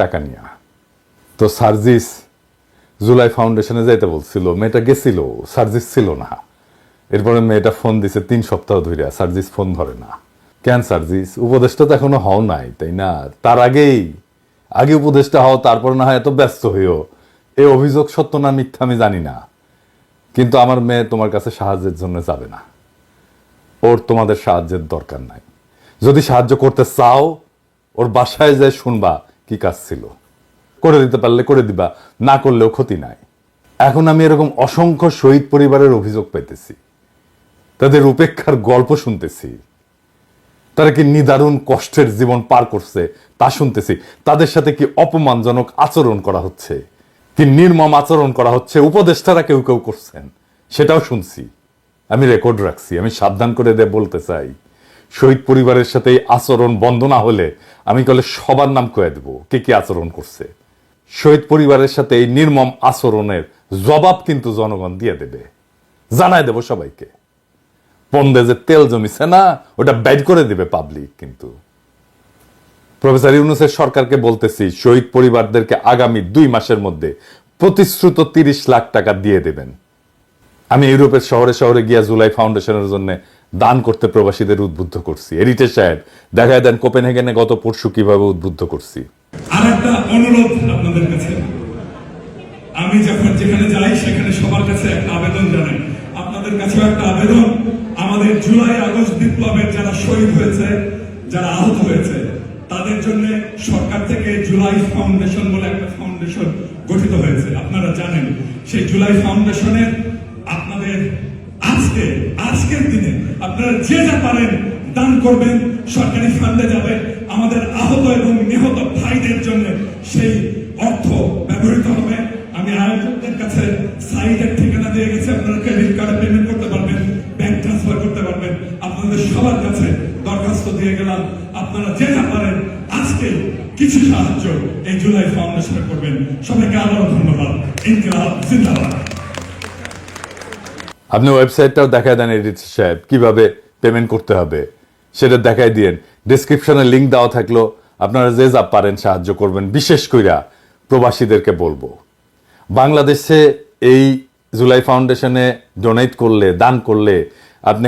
টাকা নিয়ে তো সার্জিস জুলাই ফাউন্ডেশনে যাইতে বলছিল, মেয়েটা গেছিল, সার্জিস ছিল না। এরপরে মেয়েটা ফোন দিছে 3 সপ্তাহ ধরে, সার্জিস ফোন ধরে না। কেন সার্জিস? উপদেশটা তো এখনো হও নাই, তাই না? তার আগে উপদেশটা হও, তারপর না হয় এত ব্যস্ত হইও। এই অভিযোগ সত্য না মিথ্যা আমি জানি না, কিন্তু আমার মেয়ে তোমার কাছে সাহায্যের জন্য যাবে না। ওর তোমাদের সাহায্যের দরকার নাই। যদি সাহায্য করতে চাও, ওর বাসায় যায় শুনবা কি কাজ ছিল, করে দিতে পারলে করে দিবা, না করলেও ক্ষতি নাই। এখন আমি এরকম অসংখ্য শহীদ পরিবারের অভিযোগ পাইতেছি, তাদের উপেক্ষার গল্প শুনতেছি, তারা কি নিদারুণ কষ্টের জীবন পার করছে তা শুনতেছি। তাদের সাথে কি অপমানজনক আচরণ করা হচ্ছে, কি নির্মম আচরণ করা হচ্ছে, উপদেষ্টারা কেউ কেউ করছেন, সেটাও শুনছি। আমি রেকর্ড রাখছি। আমি সাবধান করে বলতে চাই, শহীদ পরিবারের সাথে এই আচরণ বন্ধ না হলে আমি কলে সবার নাম কয়ে দেব কে কি আচরণ করছে। শহীদ পরিবারের সাথে এই নির্মম আচরণের জবাব কিন্তু জনগণ দিয়ে দেবে, জানাই দেব সবাইকে। পন্দে যে তেল জমিছে না, ওটা বাইর করে দিবে পাবলিক। কিন্তু প্রফেসর ইউনূসের সরকারকে বলতেছি, শহীদ পরিবারদেরকে আগামী 2 মাসের মধ্যে প্রতিশ্রুত 30 লাখ টাকা দিয়ে দেবেন। আমি ইউরোপের শহরে শহরে গিয়া জুলাই ফাউন্ডেশনের জন্য দান করতে প্রবাসীদের উদ্বুদ্ধ করছি। এরিটেজ সাহেব দেখায় দেন কোপেনহেগেনে গত পরশু কিভাবে উদ্বুদ্ধ করছি। আরেকটা অনুরোধ আপনাদের কাছে, আমি যখন যেখানে যাই সেখানে সবার কাছে একটা আবেদন জানাই। আপনাদের কাছে একটা আবেদন, আমাদের জুলাই আগস্ট বিপ্লবের যারা শহীদ হয়েছে, যারা আহত হয়েছে, তাদের জন্য সরকার থেকে জুলাই ফাউন্ডেশন বলে একটা ফাউন্ডেশন গঠিত হয়েছে। আপনারা জানেন সেই জুলাই ফাউন্ডেশনের আপনাদের আজকের দিনে আপনারা যে যা পারেন দান করবেন, সরকারি ফান্ডে যাবে। আমাদের আহত এবং নিহত ভাইদের জন্য সেই অর্থ ব্যবহৃত হবে। আমি আয়োজকদের কাছে সাইটের ঠিকানা দিয়ে গেছি, আপনারা ক্রেডিট কার্ডে পেমেন্ট করতে পারবেন, ব্যাংক ট্রান্সফার করতে পারবেন। আপনাদের সবার কাছে দরখাস্ত দিয়ে গেলাম, আপনারা যে যা পারেন আজকে কিছু সাহায্য এই জুলাই ফাউন্ডেশনে করবেন। সবাইকে আবারও ধন্যবাদ। ইনকিলাব জিন্দাবাদ। আপনি ওয়েবসাইটটাও দেখায় দেন এডিটর সাহেব, কিভাবে পেমেন্ট করতে হবে সেটা দেখাই দিয়েন। ডেসক্রিপশনে লিঙ্ক দেওয়া থাকলো, আপনারা যে যা পারেন সাহায্য করবেন। বিশেষ কইরা প্রবাসীদেরকে বলবো, বাংলাদেশে এই জুলাই ফাউন্ডেশনে ডোনেট করলে, দান করলে আপনি